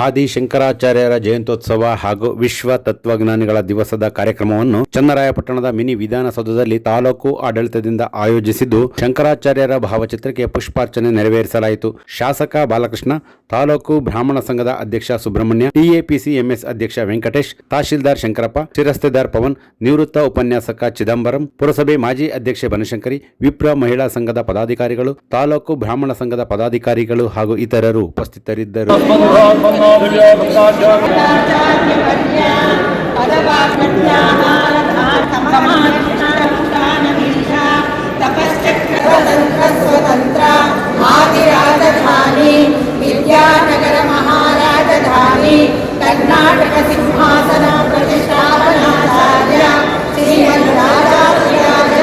ಆದಿ ಶಂಕರಾಚಾರ್ಯರ ಜಯಂತ್ಯೋತ್ಸವ ಹಾಗೂ ವಿಶ್ವ ತತ್ವಜ್ಞಾನಿಗಳ ದಿವಸದ ಕಾರ್ಯಕ್ರಮವನ್ನು ಚನ್ನರಾಯಪಟ್ಟಣದ ಮಿನಿ ವಿಧಾನಸೌಧದಲ್ಲಿ ತಾಲೂಕು ಆಡಳಿತದಿಂದ ಆಯೋಜಿಸಿದ್ದು, ಶಂಕರಾಚಾರ್ಯರ ಭಾವಚಿತ್ರಕ್ಕೆ ಪುಷ್ಪಾರ್ಚನೆ ನೆರವೇರಿಸಲಾಯಿತು. ಶಾಸಕ ಬಾಲಕೃಷ್ಣ, ತಾಲೂಕು ಬ್ರಾಹ್ಮಣ ಸಂಘದ ಅಧ್ಯಕ್ಷ ಸುಬ್ರಹ್ಮಣ್ಯ, ಟಿಎಪಿಸಿ ಎಂಎಸ್ ಅಧ್ಯಕ್ಷ ವೆಂಕಟೇಶ್, ತಹಶೀಲ್ದಾರ್ ಶಂಕರಪ್ಪ, ಶಿರಸ್ತೆದಾರ್ ಪವನ್, ನಿವೃತ್ತ ಉಪನ್ಯಾಸಕ ಚಿದಂಬರಂ, ಪುರಸಭೆ ಮಾಜಿ ಅಧ್ಯಕ್ಷೆ ಬನಶಂಕರಿ, ವಿಪ್ರ ಮಹಿಳಾ ಸಂಘದ ಪದಾಧಿಕಾರಿಗಳು, ತಾಲೂಕು ಬ್ರಾಹ್ಮಣ ಸಂಘದ ಪದಾಧಿಕಾರಿಗಳು ಹಾಗೂ ಇತರರು ಉಪಸ್ಥಿತರಿದ್ದರು. ವಿದ್ಯಾನಗರ ಮಹಾರಾಜಧಾನಿ ಕರ್ನಾಟಕ ಸಿಂಹಾಸನ ಪ್ರತಿಷ್ಠಾಪನಾಚಾರ್ಯ ಶ್ರೀಮನ್ನಾಚಾರ್ಯ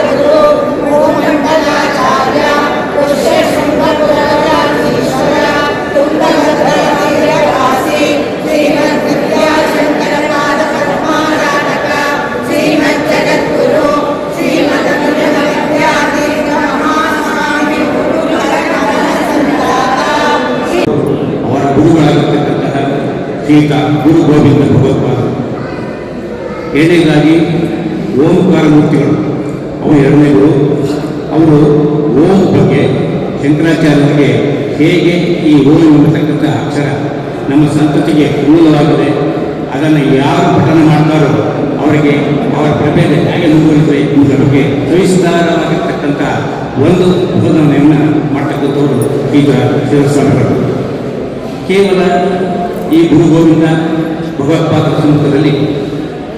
ಗುರು ಭೂಮಂಡಲಾಚಾರ್ಯ ಋಷ್ಯಶೃಂಗಪುರಾಧೀಶ್ವರ ತುಂಗಭದ್ರವಾಸಿ ಶ್ರೀಮದ್ ವಿದ್ಯಾಶಂಕರ ಪಾದ ಪದ್ಮಾರಾಧಕ ಶ್ರೀಮದ್ ಜಗದ್ಗುರು ಶ್ರೀಮದ್ ವಿದ್ಯಾತೀರ್ಥ ಮಹಾಸ್ವಾಮಿ ಅವರ ಗುರುಗಳಾಗಿರ್ತಕ್ಕಂತಹ ಶ್ರೀಯುತ ಗುರು ಗೋವಿಂದ ಭಗವತ್ಪಾದ, ಎರಡನೇದಾಗಿ ಓಂಕಾರ ಮೂರ್ತಿಗಳು, ಅವು ಎರಡನೇ ಗುರು. ಅವರು ಓಂ ಬಗ್ಗೆ ಶಂಕರಾಚಾರ್ಯರಿಗೆ ಹೇಗೆ ಈ ಓಂ ಎಂಬತಕ್ಕಂಥ ಅಕ್ಷರ ನಮ್ಮ ಸಂತತಿಗೆ ಮೂಲವಾಗಿದೆ, ಅದನ್ನು ಯಾರು ಪಠನ ಮಾಡ್ತಾರೋ ಅವರಿಗೆ ಅವರ ಪ್ರಭೇದ ಹೇಗೆ ಮುಂದುವರಿದರೆ ಎಂಬುದರ ಬಗ್ಗೆ ಸವಿಸ್ತಾರವಾಗಿರ್ತಕ್ಕಂಥ ಒಂದು ಬೋಧನೆಯನ್ನು ಮಾಡ್ತಕ್ಕಂಥವರು ಈಗ ಶಿವಸ್ವಾಮಿಗಳು. ಕೇವಲ ಈ ಗುರು ಗೋವಿಂದ ಭಗವತ್ಪಾದ ಸಮ್ಮುಖದಲ್ಲಿ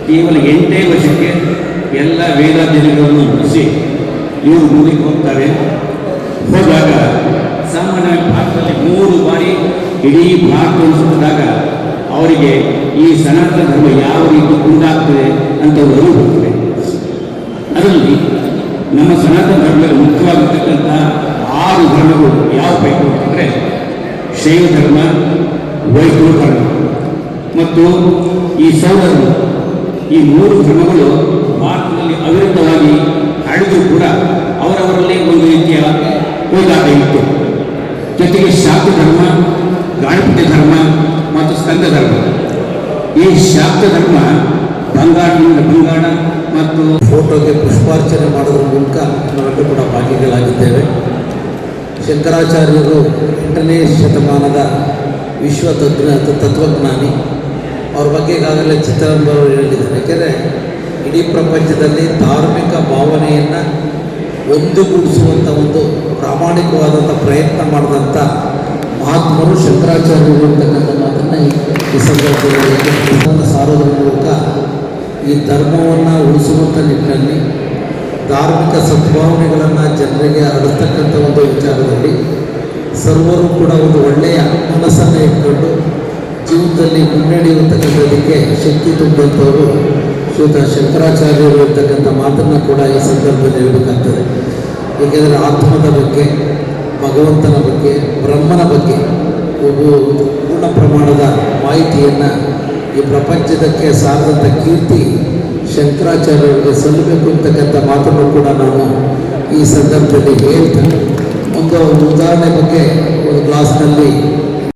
ಕೇವಲ 8 ವರ್ಷಕ್ಕೆ ಎಲ್ಲ ವೇದಾಧ್ಯಯನಗಳನ್ನು ಮುಗಿಸಿ ಇವರು ಮುಂದಕ್ಕೆ ಹೋಗ್ತಾರೆ. ಹೋದಾಗ ಸಾಮಾನ್ಯವಾಗಿ ಭಾರತದಲ್ಲಿ 3 ಬಾರಿ ಇಡೀ ಭಾರತವನ್ನು ಸುತ್ತಿದಾಗ ಅವರಿಗೆ ಈ ಸನಾತನ ಧರ್ಮ ಯಾವ ರೀತಿ ಉಂಟಾಗ್ತದೆ ಅಂತ ಅರಿವು ಬರ್ತದೆ. ಅದರಲ್ಲಿ ನಮ್ಮ ಸನಾತನ ಧರ್ಮದಲ್ಲಿ ಮುಖ್ಯವಾಗಿರ್ತಕ್ಕಂಥ 6 ಧರ್ಮಗಳು ಯಾವ ಪೈಕಿ ಅಂತಂದರೆ ಶೈವ ಧರ್ಮ, ವೈಷ್ಣವ ಧರ್ಮ ಮತ್ತು ಈ ಸೌಧರ್ಮ. ಈ 3 ಧರ್ಮಗಳು ಭಾರತದಲ್ಲಿ ಅವಿರತವಾಗಿ ಹರಡಿದ್ರೂ ಕೂಡ ಅವರವರಲ್ಲಿ ಒಂದು ರೀತಿಯ ಹೋರಾಟ ಇತ್ತು. ಜೊತೆಗೆ ಶಾಕ್ತ ಧರ್ಮ, ಗಣಪತಿ ಧರ್ಮ ಮತ್ತು ಸ್ಕಂದ ಧರ್ಮ. ಈ ಶಾಕ್ತ ಧರ್ಮ ಬಂಗಾಳದಿಂದ ಬಂಗಾಳ ಮತ್ತು ಫೋಟೋಗೆ ಪುಷ್ಪಾರ್ಚನೆ ಮಾಡೋದ್ರ ಮೂಲಕ ನಾವೆಲ್ಲರೂ ಕೂಡ ಭಾಗಿಗಳಾಗಿದ್ದೇವೆ. ಶಂಕರಾಚಾರ್ಯರು 8ನೇ ಶತಮಾನದ ವಿಶ್ವ ತತ್ವಜ್ಞಾನಿ. ಅವ್ರ ಬಗ್ಗೆ ಈಗಾಗಲೇ ಚಿತ್ತರಂಬರವರು ಹೇಳಿದ್ದಾರೆ. ಯಾಕೆಂದರೆ ಇಡೀ ಪ್ರಪಂಚದಲ್ಲಿ ಧಾರ್ಮಿಕ ಭಾವನೆಯನ್ನು ಒಂದುಗೂಡಿಸುವಂಥ ಒಂದು ಪ್ರಾಮಾಣಿಕವಾದಂಥ ಪ್ರಯತ್ನ ಮಾಡಿದಂಥ ಮಹಾತ್ಮರು ಶಂಕರಾಚಾರ್ಯರು ಅಂತಕ್ಕಂಥ ಮಾತನ್ನು ಈ ಸಂದರ್ಭದಲ್ಲಿ ಸಾರೋದ್ರ ಮೂಲಕ ಈ ಧರ್ಮವನ್ನು ಉಳಿಸುವಂಥ ನಿಟ್ಟಿನಲ್ಲಿ ಧಾರ್ಮಿಕ ಸದ್ಭಾವನೆಗಳನ್ನು ಜನರಿಗೆ ಹರಡತಕ್ಕಂಥ ಒಂದು ವಿಚಾರದಲ್ಲಿ ಸರ್ವರು ಕೂಡ ಒಂದು ಒಳ್ಳೆಯ ಮನಸ್ಸನ್ನು ಇಟ್ಕೊಂಡು ಜೀವನದಲ್ಲಿ ಮುನ್ನಡೆಯುವಂತಕ್ಕಂಥದ್ದಕ್ಕೆ ಶಕ್ತಿ ತುಂಬುವಂಥವರು ಶ್ರೀಯುತ ಶಂಕರಾಚಾರ್ಯರು ಇರ್ತಕ್ಕಂಥ ಮಾತನ್ನು ಕೂಡ ಈ ಸಂದರ್ಭದಲ್ಲಿ ಹೇಳಬೇಕಾಗ್ತದೆ. ಏಕೆಂದರೆ ಆತ್ಮದ ಬಗ್ಗೆ, ಭಗವಂತನ ಬಗ್ಗೆ, ಬ್ರಹ್ಮನ ಬಗ್ಗೆ ಪೂರ್ಣ ಪ್ರಮಾಣದ ಮಾಹಿತಿಯನ್ನು ಈ ಪ್ರಪಂಚದಕ್ಕೆ ಸಾರಿದಂಥ ಕೀರ್ತಿ ಶಂಕರಾಚಾರ್ಯರಿಗೆ ಸಲ್ಲಬೇಕು ಅಂತಕ್ಕಂಥ ಮಾತನ್ನು ಕೂಡ ನಾನು ಈ ಸಂದರ್ಭದಲ್ಲಿ ಹೇಳ್ತೇನೆ. ಒಂದು ಉದಾಹರಣೆ ಬಗ್ಗೆ ಒಂದು ಕ್ಲಾಸ್ನಲ್ಲಿ